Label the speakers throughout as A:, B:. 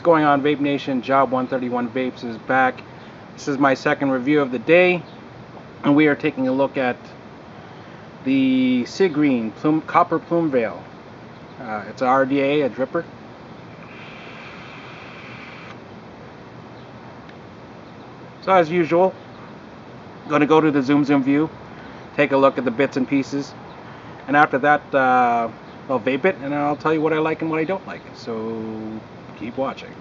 A: going on, Vape Nation? Job 131 Vapes is back. This is my second review of the day, and we are taking a look at the Cigreen Plume Copper Plume Veil. It's a RDA, a dripper. So as usual, going to go to the zoom view, take a look at the bits and pieces, and after that I'll vape it and I'll tell you what I like and what I don't like. So keep watching.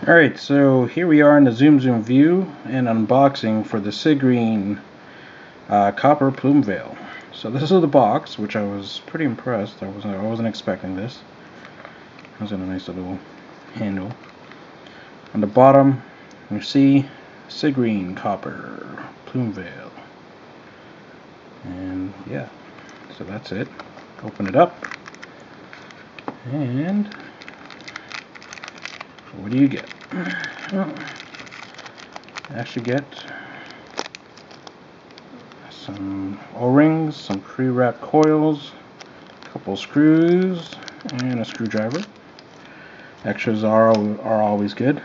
A: Alright, so here we are in the zoom view and unboxing for the Cigreen Copper Plume Veil. So this is the box, which I was pretty impressed. I wasn't expecting this. It was in a nice little handle. On the bottom you see Cigreen Copper Plume Veil. And yeah, so that's it. Open it up, and what do you get? Well, you actually get some O-rings, some pre-wrapped coils, a couple screws, and a screwdriver. Extras are always good.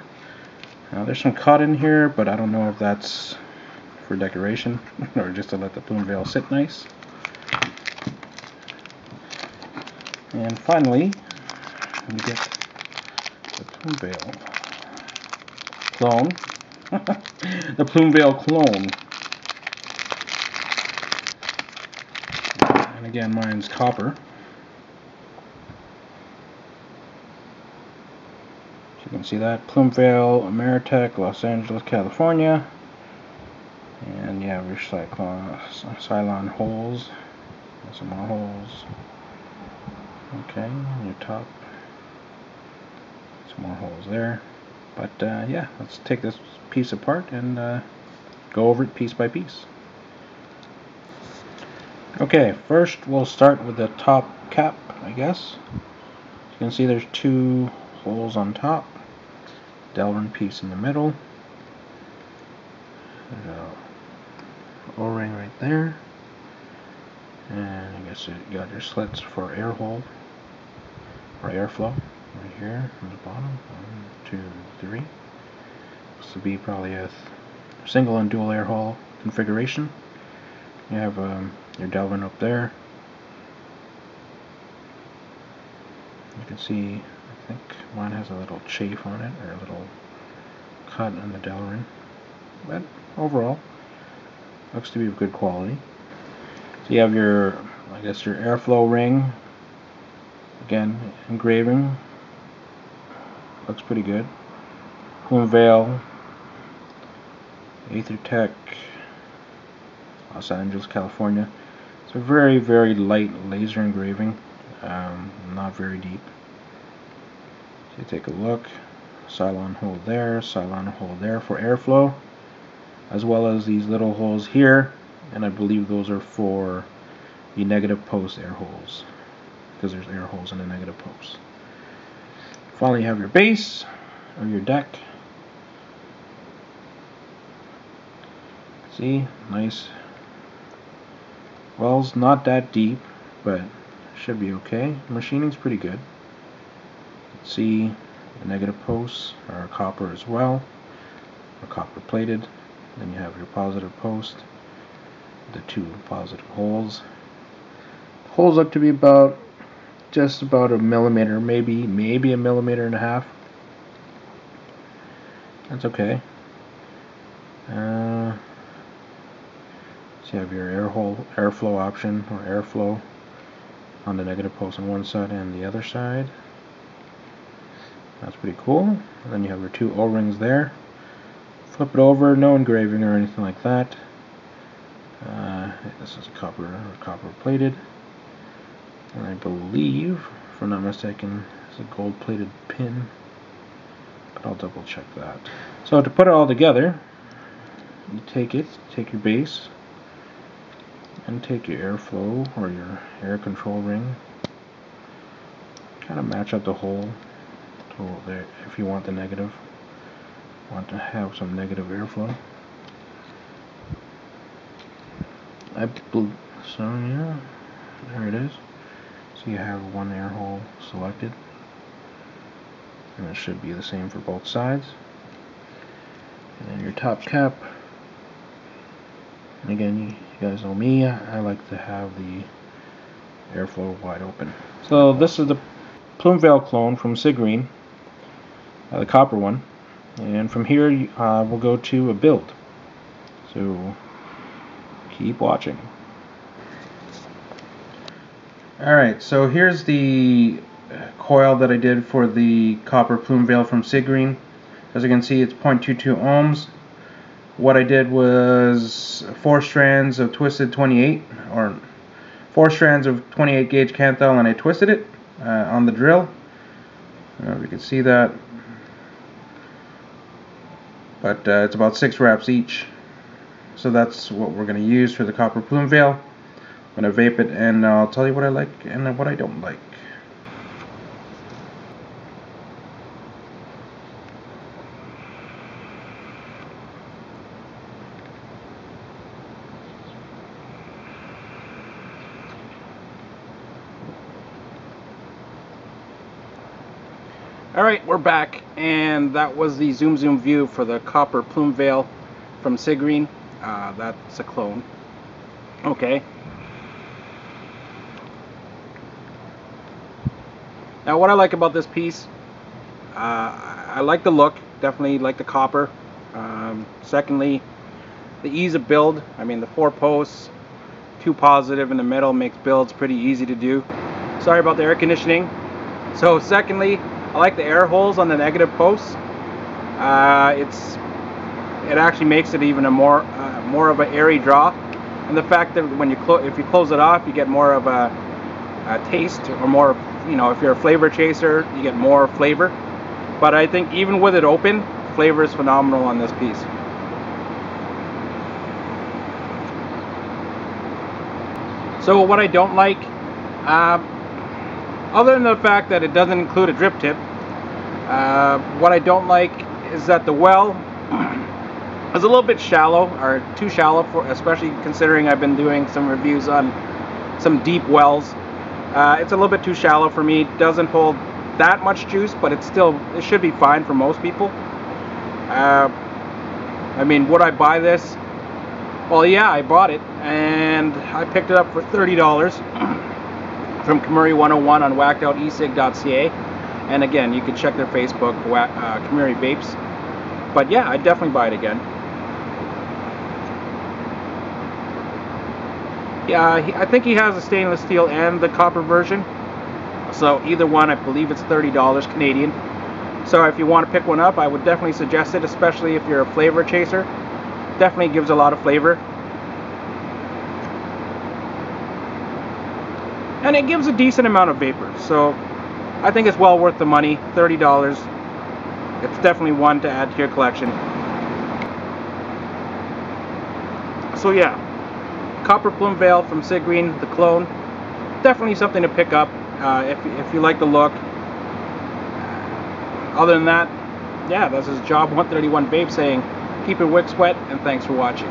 A: Now there's some cut in here, but I don't know if that's for decoration or just to let the plume veil sit nice. And finally, we get the plume veil clone. The plume veil clone. And again, mine's copper. So you can see that plume veil, Ameritech, Los Angeles, California. And you have your Cylon holes. Some more holes. Okay, on your top. Some more holes there. But yeah, let's take this piece apart and go over it piece by piece. Okay, first we'll start with the top cap, I guess. You can see there's two holes on top. Delrin piece in the middle. There's a O-ring right there, and I guess you got your slits for air hole or airflow right here on the bottom. 1, 2, 3. This would be probably a single and dual air hole configuration. You have your Delrin up there. You can see, I think mine has a little chafe on it, or a little cut on the Delrin, but overall looks to be of good quality. So you have your, I guess, your airflow ring. Again, engraving. Looks pretty good. Plume veil. Aethertech, Los Angeles, California. It's a very, very light laser engraving. Not very deep. So you take a look. Cylon hole there, Cylon hole there for airflow, as well as these little holes here, and I believe those are for the negative post air holes, because there's air holes in the negative post. Finally, you have your base or your deck. See, nice wells, not that deep, but should be okay. Machining's pretty good. See, the negative posts are copper as well, or copper plated. Then you have your positive post, the two positive holes. Holes look to be just about a millimeter, maybe a millimeter and a half. That's okay. So you have your airflow option, or airflow, on the negative post on one side and the other side. That's pretty cool. And then you have your two O-rings there. Flip it over, no engraving or anything like that. This is copper plated, and I believe, if I'm not mistaken, it's a gold plated pin, but I'll double check that. So to put it all together, you take your base, and take your airflow or your air control ring, kind of match up the hole there if you want the negative. Want to have some negative airflow. So yeah, there it is. So you have one air hole selected.
B: and it should be the same for both sides. And then your top cap. And again, you guys know me, I like to have the airflow wide open. So this is the Plume Veil clone from Cigreen, the copper one. And from here we'll go to a build. So keep watching. Alright, so here's the coil that I did for the copper Plume Veil from Cigreen. As you can see, it's 0.22 ohms. What I did was 4 strands of twisted 28, or 4 strands of 28 gauge Canthal, and I twisted it on the drill. I don't know if you can see that, but it's about 6 wraps each. So that's what we're going to use for the copper Plume Veil. I'm going to vape it, and I'll tell you what I like and what I don't like.
A: Alright, we're back, and that was the zoom view for the copper Plume Veil from Cigreen. That's a clone. Okay. Now what I like about this piece, I like the look, definitely like the copper. Secondly, the ease of build. I mean, the 4 posts, 2 positive in the middle makes builds pretty easy to do. Sorry about the air conditioning. So secondly, I like the air holes on the negative posts. It actually makes it even a more of an airy draw, and the fact that when if you close it off, you get more of a taste, or more, if you're a flavor chaser, you get more flavor. But I think even with it open, flavor is phenomenal on this piece. So what I don't like, other than the fact that it doesn't include a drip tip, what I don't like is that the well is a little bit shallow, or too shallow, especially considering I've been doing some reviews on some deep wells. It's a little bit too shallow for me. It doesn't hold that much juice, but it should be fine for most people. I mean, would I buy this? Well, yeah, I bought it, and I picked it up for $30 from Kamuri 101 on whackedoutesig.ca. And again, you can check their Facebook, Kamuri Vapes. But yeah, I'd definitely buy it again. Yeah, I think he has the stainless steel and the copper version. So either one, I believe it's $30 Canadian. So if you want to pick one up, I would definitely suggest it, especially if you're a flavor chaser. Definitely gives a lot of flavor. And it gives a decent amount of vapor. So I think it's well worth the money, $30. It's definitely one to add to your collection. So yeah, copper Plume Veil from Cigreen, the clone. Definitely something to pick up if you like the look. Other than that, yeah, this is Job 131 Vape saying, keep your wicks wet, and thanks for watching.